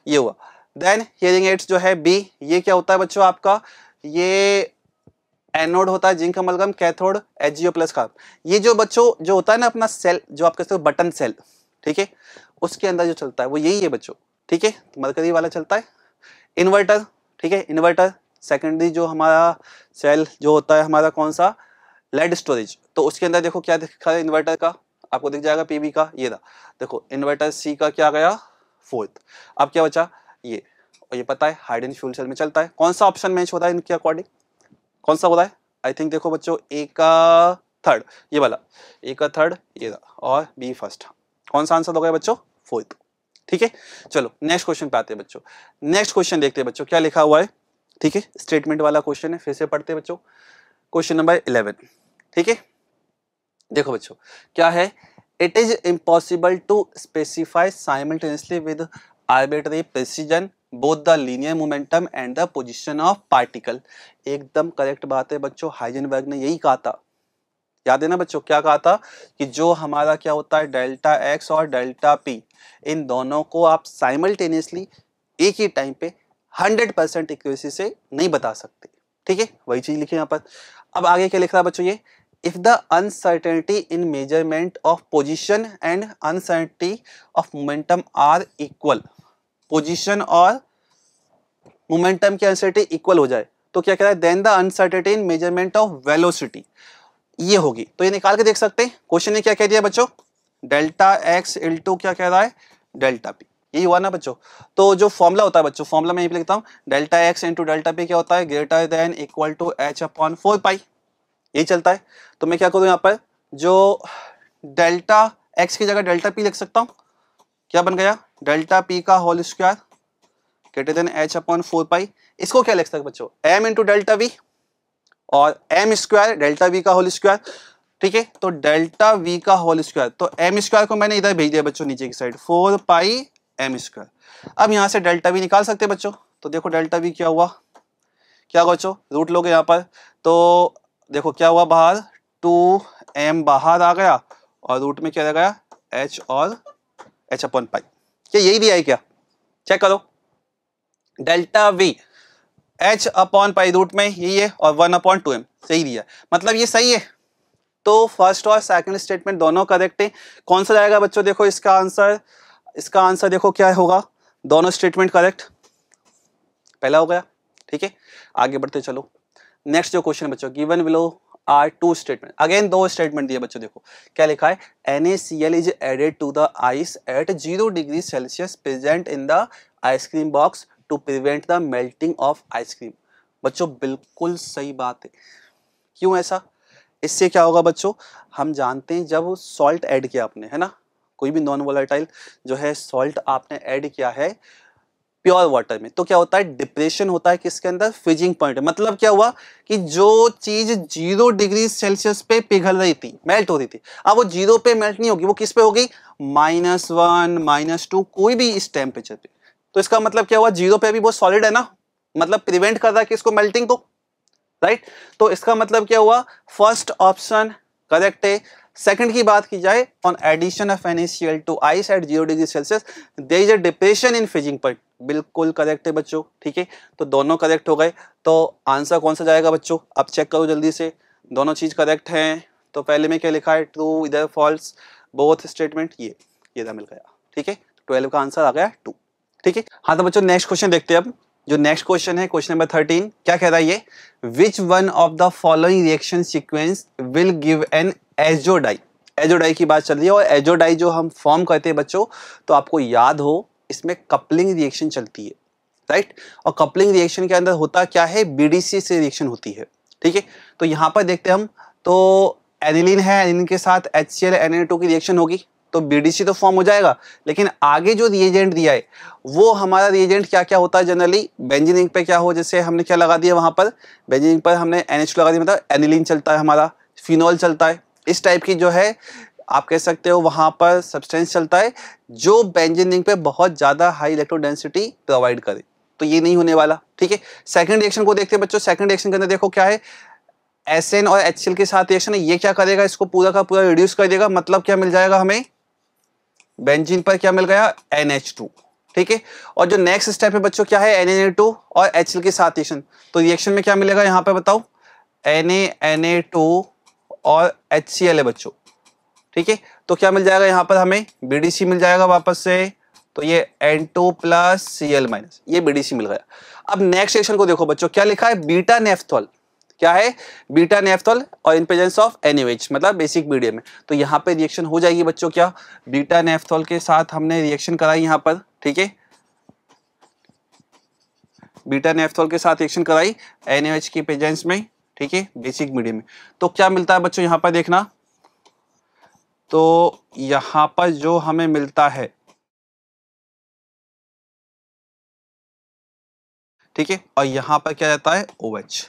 Speaker 1: ये हुआ। देन हियरिंग एड्स जो है बी, ये क्या होता है बच्चों आपका, ये एनोड होता है zinc amalgam, cathode HgO plus carbon. ये जो बच्चों जो होता है ना अपना सेल, जो आप कहते हो बटन सेल, ठीक है, उसके अंदर जो चलता है वो यही है बच्चों, ठीक है, मरकरी वाला चलता है। इन्वर्टर, ठीक है, इन्वर्टर सेकेंडरी जो हमारा सेल जो होता है हमारा कौन सा, लेड स्टोरेज, तो उसके अंदर देखो क्या दिखा है इन्वर्टर का, आपको दिख जाएगा पीबी का, ये रहा देखो इन्वर्टर सी का क्या गया, फोर्थ। अब क्या बचा ये, और ये पता है हाइड्रोजन फ्यूल सेल में चलता है। कौन सा ऑप्शन मैच हो रहा है इनके अकॉर्डिंग, कौन सा हो रहा है, आई थिंक देखो बच्चों ए का थर्ड, ये वाला ए का थर्ड ये रहा, और बी फर्स्ट। कौन सा आंसर हो गया बच्चों, फोर्थ, ठीक है। चलो नेक्स्ट क्वेश्चन पे आते हैं बच्चों, नेक्स्ट क्वेश्चन देखते हैं बच्चों क्या लिखा हुआ है, ठीक है, स्टेटमेंट वाला क्वेश्चन है, फिर से पढ़ते हैं बच्चों। क्वेश्चन नंबर 11, ठीक है, देखो बच्चों क्या है, it is impossible to specify simultaneously with arbitrary precision both the linear momentum and the position of particle. एकदम करेक्ट बात है बच्चों, हाइजेनबर्ग ने यही कहा था, याद है ना बच्चों, क्या कहा था कि जो हमारा क्या होता है डेल्टा एक्स और डेल्टा पी, इन दोनों को आप साइमल्टेनियसली एक ही टाइम पे 100% एक्यूरेसी से नहीं बता सकते, ठीक है, वही चीज लिखी यहाँ पर। अब आगे क्या लिख रहा है बच्चों ये, if the uncertainty in measurement of position and uncertainty of momentum are equal, position और momentum की uncertainty equal हो जाए तो क्या कह रहा है, then the uncertainty in measurement of velocity ये होगी, तो ये निकाल के देख सकते हैं। क्वेश्चन ने क्या कह दिया बच्चों, डेल्टा एक्स इंटू क्या कह रहा है, डेल्टा पी, यही हुआ ना बच्चों। तो जो फॉर्मूला होता है बच्चों, फॉर्मूला में लिखता हूँ, delta x into delta p क्या होता है, greater than equal to h upon 4 pi, यही चलता है। तो मैं क्या करूं यहाँ पर, जो डेल्टा एक्स की जगह डेल्टा पी लिख सकता हूं, क्या बन गया, डेल्टा पी का whole square greater than h upon 4 pi. इसको क्या लिख सकते बच्चों, एम इंटू डेल्टा वी, और एम स्क्वायर डेल्टा वी का होल स्क्वायर, ठीक है, तो डेल्टा वी का होल स्क्वायर, तो एम स्क्वायर को मैंने इधर भेज दिया बच्चों नीचे की साइड, 4 पाई एम स्क्वायर। अब यहां से डेल्टा वी निकाल सकते बच्चों, तो देखो डेल्टा वी क्या हुआ, क्या हुआ बच्चों, रूट लोगे यहाँ पर, तो देखो क्या हुआ बाहर, 2m बाहर आ गया और रूट में क्या रह गया, h और h अपॉन पाई, क्या यही दिया है क्या, चेक करो, delta v h upon pi root में यही है और 1/2m सही दिया, मतलब ये सही है। तो फर्स्ट और सेकंड स्टेटमेंट दोनों करेक्ट है। कौन सा जाएगा बच्चों, देखो इसका आंसर देखो क्या होगा, दोनों स्टेटमेंट करेक्ट, पहला हो गया, ठीक है। आगे बढ़ते चलो, नेक्स्ट जो क्वेश्चन है बच्चों, given below are 2 statement, again 2 statement दिए बच्चों, देखो क्या लिखा है, NaCl is added to the ice at 0 degree Celsius present in the ice cream box to prevent the melting of ice cream. बच्चों बिल्कुल सही बात है, क्यों ऐसा, इससे क्या होगा बच्चों, हम जानते हैं जब सॉल्ट ऐड किया आपने, है ना, कोई भी नॉन वोलेटाइल जो है सॉल्ट आपने ऐड किया है प्योर वाटर में, तो क्या होता है, डिप्रेशन होता है किसके अंदर, फ्रीजिंग पॉइंट। मतलब क्या हुआ कि जो चीज 0 डिग्री सेल्सियस पे पिघल रही थी, मेल्ट हो रही थी, अब वो 0 पे मेल्ट नहीं होगी, वो किस पे होगी, -1 -2 कोई भी इस टेम्परेचर पे। तो इसका मतलब क्या हुआ, 0 पे भी वो सॉलिड है ना, मतलब प्रिवेंट कर रहा है किसको, मेल्टिंग को, राइट। तो इसका मतलब क्या हुआ, फर्स्ट ऑप्शन करेक्ट है। सेकंड की बात की जाए, on addition of NaCl to ice at 0 degree Celsius there is a depression in freezing point, बिल्कुल करेक्ट है बच्चों, ठीक है। तो दोनों करेक्ट हो गए, तो आंसर कौन सा जाएगा बच्चों, अब चेक करो जल्दी से, दोनों चीज करेक्ट हैं। तो पहले में क्या लिखा है, ट्रू, इधर फॉल्स, बोथ स्टेटमेंट, ये मिल गया, ठीक है। 12 का आंसर आ गया 2, ठीक है। हाँ तो बच्चों नेक्स्ट क्वेश्चन देखते हैं अब, जो नेक्स्ट क्वेश्चन है, क्वेश्चन नंबर 13, क्या कह रहा है ये, which one of the following reaction sequence will give an azo dye. Azo dye की बात चल रही है, और एजोडाई जो हम फॉर्म करते हैं बच्चों, तो आपको याद हो इसमें कपलिंग रिएक्शन चलती है, राइट। और कपलिंग रिएक्शन के अंदर होता क्या है, बीडीसी से रिएक्शन होती है, ठीक है। तो यहाँ पर देखते हैं हम, तो एनिलीन है, एनिलीन के साथ HCl Na2 की रिएक्शन होगी, तो बीडीसी तो फॉर्म हो जाएगा, लेकिन आगे जो रिएजेंट दिया है वो हमारा रिएजेंट क्या क्या होता है जनरली, बेंजीन रिंग पे क्या हो, जैसे हमने क्या लगा दिया वहां पर, बेंजीन रिंग पर हमने NH2 लगा दिया, मतलब एनिलीन चलता है हमारा, फिनॉल चलता है, इस टाइप की जो है आप कह सकते हो वहां पर सब्सटेंस चलता है जो बेंजीन रिंग पे बहुत ज्यादा हाई इलेक्ट्रॉन डेंसिटी प्रोवाइड करे, तो ये नहीं होने वाला, ठीक है। सेकंड रिएक्शन को देखते हैं बच्चों, सेकंड रिएक्शन के अंदर देखो क्या है, SN और HCl के साथ रिएक्शन है, ये क्या करेगा, इसको पूरा का पूरा रिड्यूस कर देगा, मतलब क्या मिल जाएगा हमें, बेंजीन पर क्या मिल गया, NH2, ठीक है। और जो नेक्स्ट स्टेप है बच्चों क्या है, Na2 और HCl के साथ रिएक्शन, तो रिएक्शन में क्या मिलेगा यहाँ पे बताओ, Na2 और HCl है बच्चों, ठीक है। तो क्या मिल जाएगा यहाँ पर हमें, BDC मिल जाएगा वापस से, तो ये N2 प्लस Cl-, ये BDC मिल गया। अब नेक्स्ट रिएक्शन को देखो बच्चों, क्या लिखा है, बीटा नेफ्थॉल, क्या है, बीटा नेफ्थॉल और इन प्रेजेंस ऑफ NaOH, मतलब बेसिक मीडियम में, तो यहाँ पे रिएक्शन हो जाएगी बच्चों, क्या, बीटा नेफ्थॉल के साथ हमने रिएक्शन कराई यहाँ पर, ठीक है, बीटा नेफ्थॉल के साथ रिएक्शन कराई NaOH की प्रेजेंस में, ठीक है, बेसिक मीडियम में, तो क्या मिलता है बच्चों यहाँ पर देखना, तो यहाँ पर जो हमें मिलता है, ठीक है, और यहां पर क्या रहता है, OH।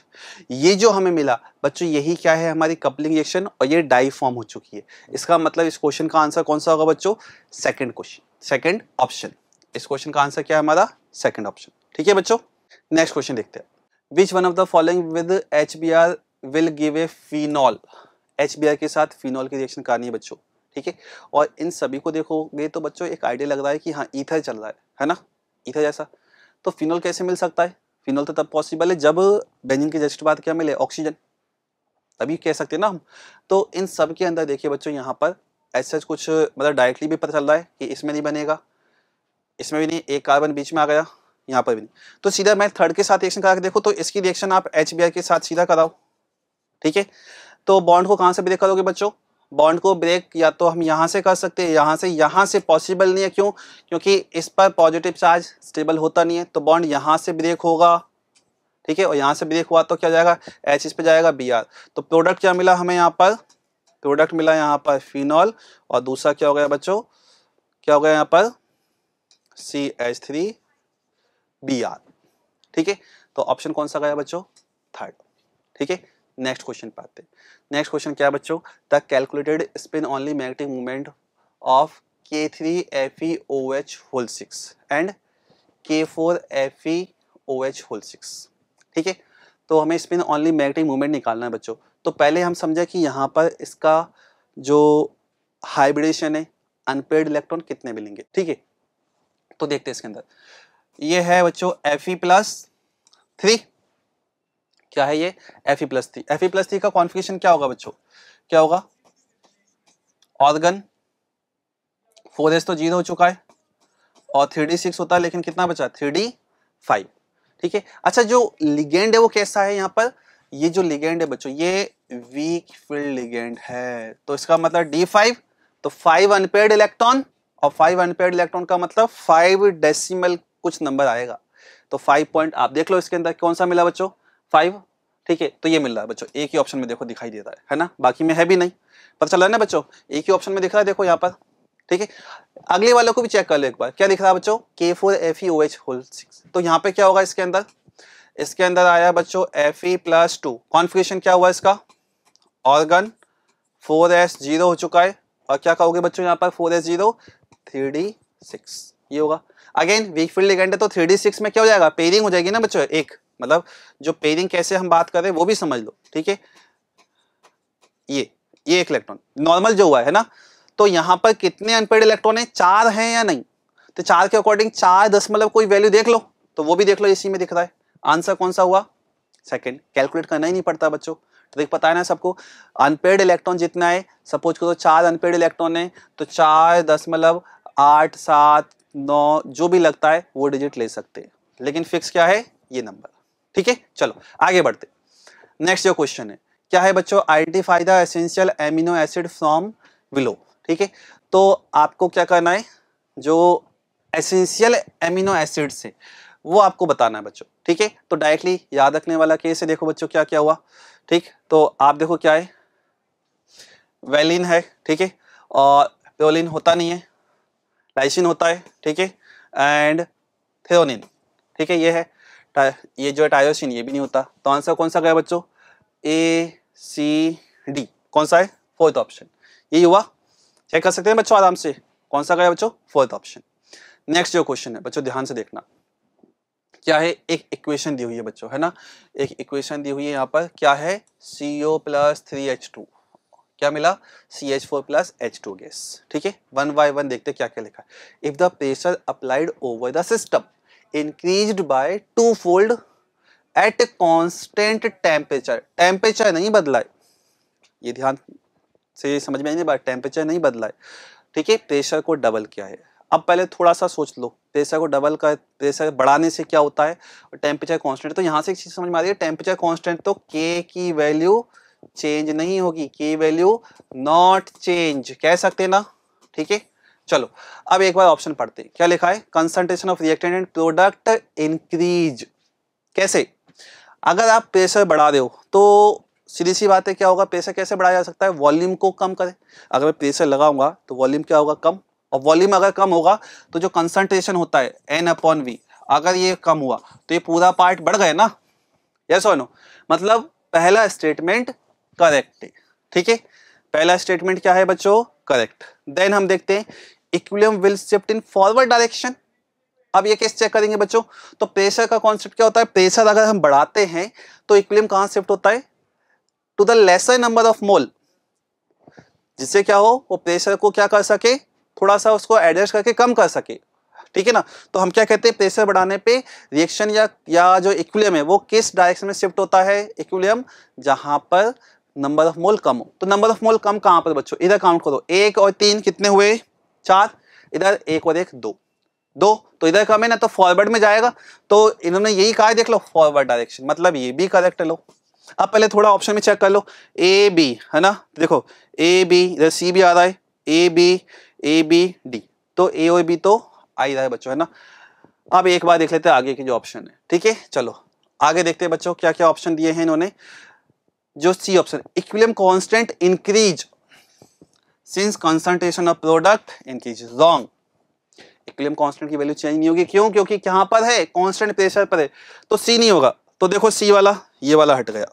Speaker 1: ये जो हमें मिला बच्चों, यही क्या है, हमारी कपलिंग रिएक्शन, और ये डाई फॉर्म हो चुकी है। इसका मतलब इस क्वेश्चन का आंसर कौन सा होगा बच्चों, सेकंड क्वेश्चन, सेकंड ऑप्शन। इस क्वेश्चन का आंसर क्या है हमारा, सेकंड ऑप्शन, ठीक है बच्चों। नेक्स्ट क्वेश्चन देखते हैं, विच one of the following with HBr will give a phenol. HBr के साथ फिनॉल की रिएक्शन करनी है बच्चों, ठीक है। और इन सभी को देखोगे तो बच्चों एक आइडिया लग रहा है कि हाँ ईथर चल रहा है ना, ईथर जैसा। तो फिनॉल कैसे मिल सकता है, फिनॉल तो तब पॉसिबल है जब बेंजीन के जस्ट बाद क्या मिले, ऑक्सीजन, तभी कह सकते हैं ना हम। तो इन सब के अंदर देखिए बच्चों, यहाँ पर ऐसा कुछ मतलब डायरेक्टली भी पता चल रहा है कि इसमें नहीं बनेगा, इसमें भी नहीं, एक कार्बन बीच में आ गया, यहाँ पर भी नहीं, तो सीधा मैं थर्ड के साथ रिएक्शन करा के देखो, तो इसकी रिएक्शन आप HBr के साथ सीधा कराओ, ठीक है। तो बॉन्ड को कहाँ से ब्रेक करोगे बच्चों, बॉन्ड को ब्रेक या तो हम यहाँ से कर सकते हैं, यहाँ से पॉसिबल नहीं है, क्यों, क्योंकि इस पर पॉजिटिव चार्ज स्टेबल होता नहीं है, तो बॉन्ड यहाँ से ब्रेक होगा, ठीक है, और यहाँ से ब्रेक हुआ तो क्या जाएगा, H इस पे जाएगा Br, तो प्रोडक्ट क्या मिला हमें यहाँ पर, प्रोडक्ट मिला यहाँ पर फिनॉल, और दूसरा क्या हो गया बच्चों, क्या हो गया यहाँ पर, CH3Br, ठीक है। तो ऑप्शन कौन सा गया बच्चों, थर्ड, ठीक है। नेक्स्ट क्वेश्चन पे आते हैं, नेक्स्ट क्वेश्चन क्या है बच्चों, the calculated spin only magnetic movement of K3FeOH whole 6 and K4FeOH whole 6, ठीक है। तो हमें स्पिन ओनली मैग्नेटिक मूवमेंट निकालना है बच्चों। तो पहले हम समझे कि यहाँ पर इसका जो हाइब्रिडेशन है, अनपेयर्ड इलेक्ट्रॉन कितने मिलेंगे, ठीक है। तो देखते हैं इसके अंदर, ये है बच्चों Fe+3, क्या है ये, Fe+3, Fe+3 का कॉन्फिगरेशन क्या होगा बच्चों, क्या होगा, ऑर्गन 4s तो 0 हो चुका है, और 3d6 होता है, लेकिन कितना बचा, 3d5, ठीक है। अच्छा जो लिगेंड है वो कैसा है यहाँ पर, ये जो लिगेंड है बच्चों, ये वीक फील्ड लिगेंड है, तो इसका मतलब D5, तो 5 अनपेयर्ड इलेक्ट्रॉन, और 5 अनपेयर्ड इलेक्ट्रॉन का मतलब 5 डेसिमल कुछ नंबर आएगा, तो 5 पॉइंट आप देख लो इसके अंदर कौन सा मिला बच्चों, 5, ठीक है। तो ये मिल रहा है बच्चों, एक ही ऑप्शन में देखो दिखाई देता है ना, बाकी में है भी नहीं, पता चल रहा है ना बच्चों, एक ही ऑप्शन में दिख रहा है, देखो यहाँ पर, ठीक है। अगले वालों को भी चेक कर लो एक बार, क्या दिख रहा है बच्चों, K4FeOH होल 6, तो यहाँ पे क्या होगा इसके अंदर, इसके अंदर आया बच्चों Fe+2, कॉन्फिगरेशन क्या हुआ इसका, ऑर्गन 4s 0 हो चुका है, और क्या कहोगे बच्चों यहाँ पर 4s 0 3d6, ये होगा। अगेन वीक फील्ड लिगेंड है, तो 3d6 में क्या हो जाएगा, पेयरिंग हो जाएगी ना बच्चों, एक मतलब जो पेयरिंग कैसे हम बात कर रहे हैं वो भी समझ लो, ठीक है। ये एक इलेक्ट्रॉन नॉर्मल जो हुआ है ना, तो यहाँ पर कितने अनपेयर्ड इलेक्ट्रॉन है, 4 हैं या नहीं, तो 4 के अकॉर्डिंग 4 कोई वैल्यू देख लो, तो वो भी देख लो, इसी में दिख रहा है, आंसर कौन सा हुआ, सेकंड। कैलकुलेट करना ही नहीं पड़ता बच्चों, ट्रिक पता है ना सबको, अनपेयर्ड इलेक्ट्रॉन जितना है, सपोज करो 4 अनपेयर्ड इलेक्ट्रॉन है, तो 4 10 8 7 9 जो भी लगता है वो डिजिट ले सकते हैं, लेकिन फिक्स क्या है, ये नंबर। ठीक है, चलो आगे बढ़ते। नेक्स्ट जो क्वेश्चन है क्या है बच्चों, identify the essential amino acid from below. ठीक है, तो आपको क्या करना है, जो एसेंशियल एमिनो एसिड्स है वो आपको बताना है बच्चों। ठीक है, तो डायरेक्टली याद रखने वाला केस है। देखो बच्चों क्या क्या हुआ। ठीक, तो आप देखो क्या है, वेलिन है। ठीक है, और प्रोलिन होता नहीं है, लाइसिन होता है। ठीक है, एंड थ्रेओनिन। ठीक है, ये है ये जो है टायरोसिन, ये भी नहीं होता। तो आंसर कौन सा गया बच्चों, ए सी डी। कौन सा है, फोर्थ ऑप्शन। यही हुआ, चेक कर सकते हैं बच्चों आराम से, कौन सा गया बच्चों, फोर्थ ऑप्शन। नेक्स्ट जो क्वेश्चन है बच्चों ध्यान से देखना, क्या है, एक इक्वेशन दी हुई है बच्चों, है ना, एक इक्वेशन दी हुई है यहाँ पर। क्या है, CO प्लस 3H2, क्या मिला, CH4 प्लस H2 गैस। ठीक है, वन बाय वन देखते क्या क्या लिखा है। If the pressure applied over the system increased by 2 fold at constant temperature, temperature नहीं बदला है, ये ध्यान से समझ में आएगी बात, टेम्परेचर नहीं बदला है। ठीक है, प्रेशर को डबल किया है। अब पहले थोड़ा सा सोच लो, प्रेशर को डबल का, प्रेशर बढ़ाने से क्या होता है, और टेम्परेचर कांस्टेंट। तो यहाँ से एक चीज समझ में आ रही है, टेम्परेचर कांस्टेंट तो के की वैल्यू चेंज नहीं होगी, के वैल्यू नॉट चेंज कह सकते ना। ठीक है, चलो अब एक बार ऑप्शन पढ़ते, क्या लिखा है, concentration of reactant and product increase. कैसे, अगर आप प्रेशर बढ़ा रहे हो तो सीधी सी बात है, क्या होगा, प्रेशर कैसे बढ़ाया जा सकता है, वॉल्यूम को कम करें। अगर मैं प्रेशर लगाऊंगा तो वॉल्यूम क्या होगा, कम, और वॉल्यूम अगर कम होगा तो जो कंसंट्रेशन होता है N/V, अगर ये कम हुआ तो ये पूरा पार्ट बढ़ गया ना, यस और नो। मतलब पहला स्टेटमेंट करेक्ट है। ठीक है, पहला स्टेटमेंट क्या है बच्चों, करेक्ट। देन हम देखते हैं equilibrium will shift in forward direction. अब ये कैसे चेक करेंगे बच्चों, तो प्रेशर का कॉन्सेप्ट क्या होता है, प्रेशर अगर हम बढ़ाते हैं तो इक्विलिब्रियम कहां शिफ्ट होता है, to the lesser number of mole, जिससे क्या हो, वो प्रेशर को क्या कर सके, थोड़ा सा उसको एडजस्ट करके कम कर सके। ठीक है ना, तो हम क्या कहते हैं, प्रेशर बढ़ाने पे रिएक्शन या जो इक्विलिब्रियम है वो किस डायरेक्शन में शिफ्ट होता है, इक्विलिब्रियम जहां पर नंबर ऑफ मोल कम हो। तो नंबर ऑफ मोल कम कहां पर बच्चों, इधर काउंट करो, 1 और 3 कितने हुए, 4, इधर 1 और 1 2, तो इधर कम है ना, तो फॉरवर्ड में जाएगा। तो इन्होंने यही कहा है, देख लो फॉरवर्ड डायरेक्शन, मतलब ये भी करेक्ट है। लो अब पहले थोड़ा ऑप्शन में चेक कर लो, ए बी है ना, देखो ए बी, इधर सी भी आ रहा है, ए बी डी, तो ए और बी तो आ ही रहा है बच्चों, है ना। अब एक बार देख लेते हैं आगे के जो ऑप्शन है। ठीक है, चलो आगे देखते हैं बच्चों क्या क्या ऑप्शन दिए हैं इन्होंने। जो C option, equilibrium constant increase since concentration of product increase, wrong. Equilibrium constant की वैल्यू चेंज नहीं होगी, क्यों, क्योंकि कहां पर है, कांस्टेंट प्रेशर पर है, तो सी नहीं होगा। तो देखो सी वाला, ये वाला हट गया।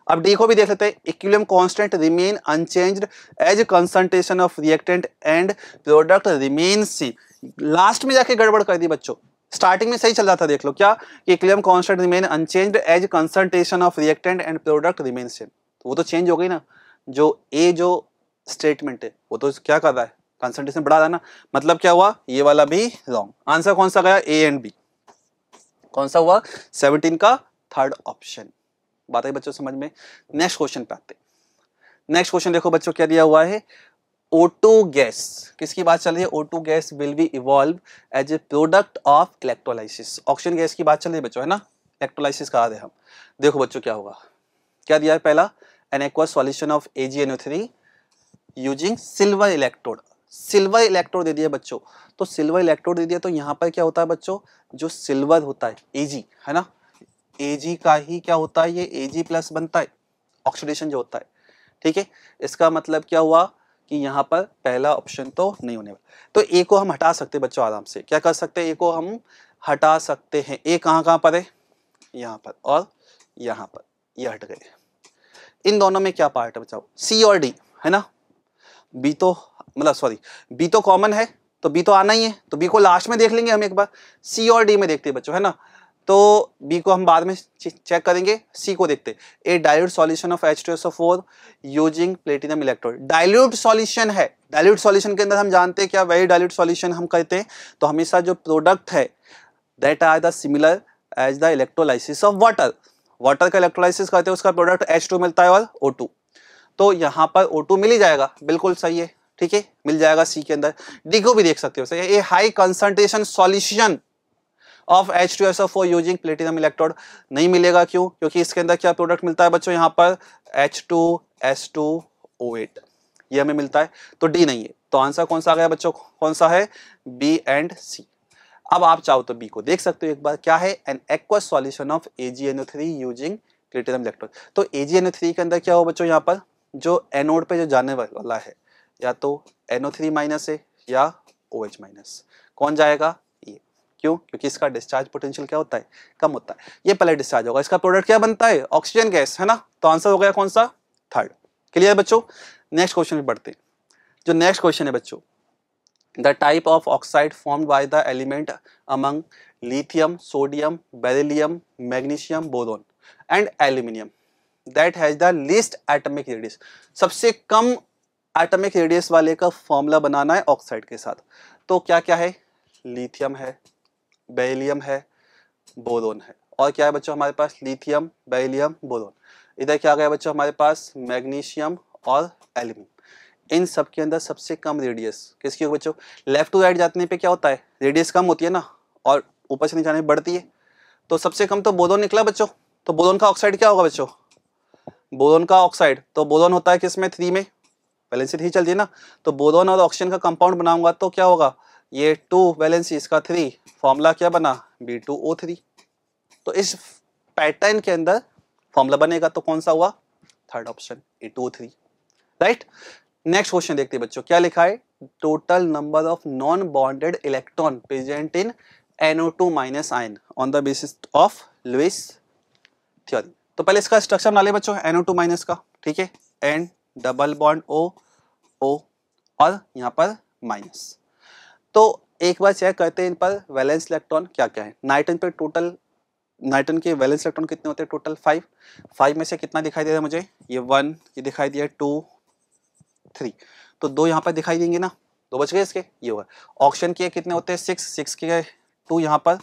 Speaker 1: अब डी को भी देख लेते हैं, equilibrium constant remain unchanged as concentration of reactant and product remain same. Last में जाके गड़बड़ कर दी बच्चों, स्टार्टिंग में सही चल रहा था, देख लो क्या, कि equilibrium constant remain unchanged as concentration of reactant and product remain same, तो वो तो चेंज हो गई ना। जो ए जो स्टेटमेंट है वो तो क्या कर रहा है, कंसंट्रेशन बढ़ा रहा है ना, मतलब क्या हुआ, ये वाला भी रॉन्ग। आंसर कौन सा गया, ए एंड बी। कौन सा हुआ, 17 का थर्ड ऑप्शन। बात है बच्चों समझ में। नेक्स्ट क्वेश्चन पे आते हैं। नेक्स्ट क्वेश्चन देखो बच्चों क्या दिया हुआ है, O2 गैस, किसकी बात चल रही है, O2 gas will be evolve as a product of electrolysis. Oxygen gas की बात चल रही है बच्चों, है ना, इलेक्ट्रोलाइसिस कहा है हम। देखो बच्चों क्या होगा, क्या दिया है, पहला an aqua solution of AgNO3 using silver electrode. Silver electrode दे दिया बच्चों, तो सिल्वर इलेक्ट्रोड दे दिया, तो यहाँ पर क्या होता है बच्चों, जो सिल्वर होता है Ag, है ना, Ag का ही क्या होता है, ये Ag प्लस बनता है, ऑक्सीडेशन जो होता है। ठीक है, इसका मतलब क्या हुआ कि यहाँ पर पहला ऑप्शन तो नहीं होने वाला। तो ए को हम हटा सकते हैं बच्चों आराम से, क्या कर सकते हैं, ए को हम हटा सकते हैं। ए कहाँ पर है, यहाँ पर और यहाँ पर, ये हट गए। इन दोनों में क्या पार्ट है बच्चों, सी और डी, है ना। बी तो मतलब सॉरी, बी तो कॉमन है, तो बी तो आना ही है, तो बी को लास्ट में देख लेंगे हम एक बार। सी और डी में देखते हैं बच्चों, है ना, तो बी को हम बाद में चेक करेंगे। सी को देखते, a dilute solution of H2SO4 using platinum electrode. Dilute solution है, डाइल्यूट सॉल्यूशन के अंदर हम जानते हैं क्या, वेरी डाइल्यूट सॉल्यूशन हम कहते हैं, तो हमेशा जो प्रोडक्ट है that are the similar as the electrolysis of water. Water का इलेक्ट्रोलाइसिस करते हैं, उसका प्रोडक्ट H2 मिलता है और O2, तो यहाँ पर O2 मिल ही जाएगा, बिल्कुल सही है। ठीक है, मिल जाएगा सी के अंदर। डी को भी देख सकते हो, सही है, a high concentration solution of H2SO4 using platinum electrode नहीं मिलेगा। क्यों? क्योंकि इसके अंदर क्या प्रोडक्ट मिलता है बच्चों, यहाँ पर H2S2O8 ये हमें मिलता है, तो डी नहीं है। तो आंसर कौन सा आ गया बच्चों, कौन सा है, बी एंड सी। अब आप चाहो तो बी को देख सकते हो एक बार, क्या है, an aqueous solution of AgNO3 using platinum electrode. तो AgNO3 के अंदर क्या हो बच्चों, यहाँ पर जो एनोड पे जो जाने वाला है या तो NO3 माइनस है या OH माइनस, कौन जाएगा, ये। क्यों? क्योंकि इसका डिस्चार्ज पोटेंशियल क्या होता है, कम होता है, ये पहले डिस्चार्ज होगा। इसका प्रोडक्ट क्या बनता है, ऑक्सीजन गैस, है ना। तो आंसर हो गया कौन सा, थर्ड। क्लियर बच्चों? नेक्स्ट क्वेश्चन पे बढ़ते हैं। जो नेक्स्ट क्वेश्चन है बच्चों, the type of oxide formed by the element among lithium, sodium, beryllium, magnesium, boron and aluminium that has the least atomic radius. सबसे कम एटॉमिक रेडियस वाले का फॉर्मूला बनाना है ऑक्साइड के साथ। तो क्या क्या है, लिथियम है, बेरिलियम है, बोरोन है, और क्या है बच्चों हमारे पास, लिथियम, बेरिलियम, बोरोन। इधर क्या गया बच्चों हमारे पास, मैग्नीशियम और एल्यूमिनियम। इन सब के अंदर सबसे कम रेडियस किसकी होगी बच्चों, लेफ्ट टू राइट जाने पे क्या होता है, रेडियस कम होती है ना, और ऊपर से नीचे जाने पे बढ़ती है। तो सबसे कम तो बोरोन निकला बच्चों। तो बोरोन का ऑक्साइड क्या होगा बच्चों, बोरोन का ऑक्साइड, तो बोरोन होता है किसमें, 3 में, वैलेंसी 3 चलती है ना। तो बोरोन और ऑक्सीजन का कंपाउंड बनाऊंगा तो क्या होगा, ये 2 वैलेंसी, इसका 3, फॉर्मूला क्या बना, B2O3। तो इस पैटर्न के अंदर फॉर्मूला बनेगा, तो कौन सा हुआ, third option A2O3, right. Next question देखते हैं बच्चों, क्या लिखा है, total number of non bonded electron present in NO2 minus ion on the basis of Lewis theory. तो पहले इसका स्ट्रक्चर बना ले बच्चों, NO2 माइनस का, ठीक है, N double bond O O और यहाँ पर माइनस। तो एक बार चेक करते हैं इन पर वैलेंस इलेक्ट्रॉन क्या क्या है। नाइट्रोजन पे टोटल, नाइट्रोजन के वैलेंस इलेक्ट्रॉन कितने होते हैं, टोटल 5 में से कितना दिखाई दे रहा है मुझे, ये 1, ये दिखाई दिया 2 3, तो 2 यहाँ पर दिखाई देंगे ना, 2 बच गए इसके, ये हुआ। ऑक्सीजन के कितने होते हैं, 6 के 2 यहाँ पर,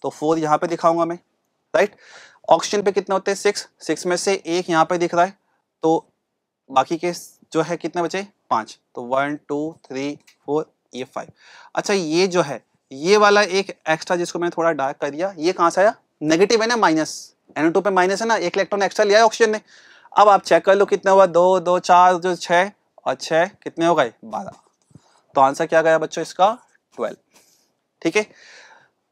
Speaker 1: तो 4 यहाँ पे दिखाऊंगा मैं, राइट। ऑक्सीजन पे कितने होते हैं, 6 में से 1 यहाँ पे दिख रहा है, तो बाकी के जो है कितने बचे, 5, तो 1 2 3 4, ये 5। अच्छा ये जो है, ये वाला एक एक्स्ट्रा जिसको मैंने थोड़ा डार्क कर दिया, ये कहाँ से आया, नेगेटिव है ना, माइनस, NO2 पे माइनस है ना, 1 इलेक्ट्रॉन एक्स्ट्रा लिया है ऑक्सीजन ने। अब आप चेक कर लो कितने हुआ, 2 2 4 जो 6 और 6 कितने हो गए, 12। तो आंसर क्या गया बच्चों इसका, 12, ठीक है।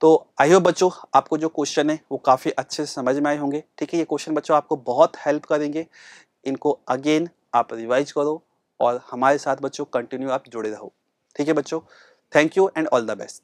Speaker 1: तो आई होप बच्चों आपको जो क्वेश्चन है वो काफ़ी अच्छे से समझ में आए होंगे, ठीक है। ये क्वेश्चन बच्चों आपको बहुत हेल्प करेंगे, इनको अगेन आप रिवाइज करो और हमारे साथ बच्चों कंटिन्यू आप जुड़े रहो, ठीक है बच्चों। Thank you and all the best.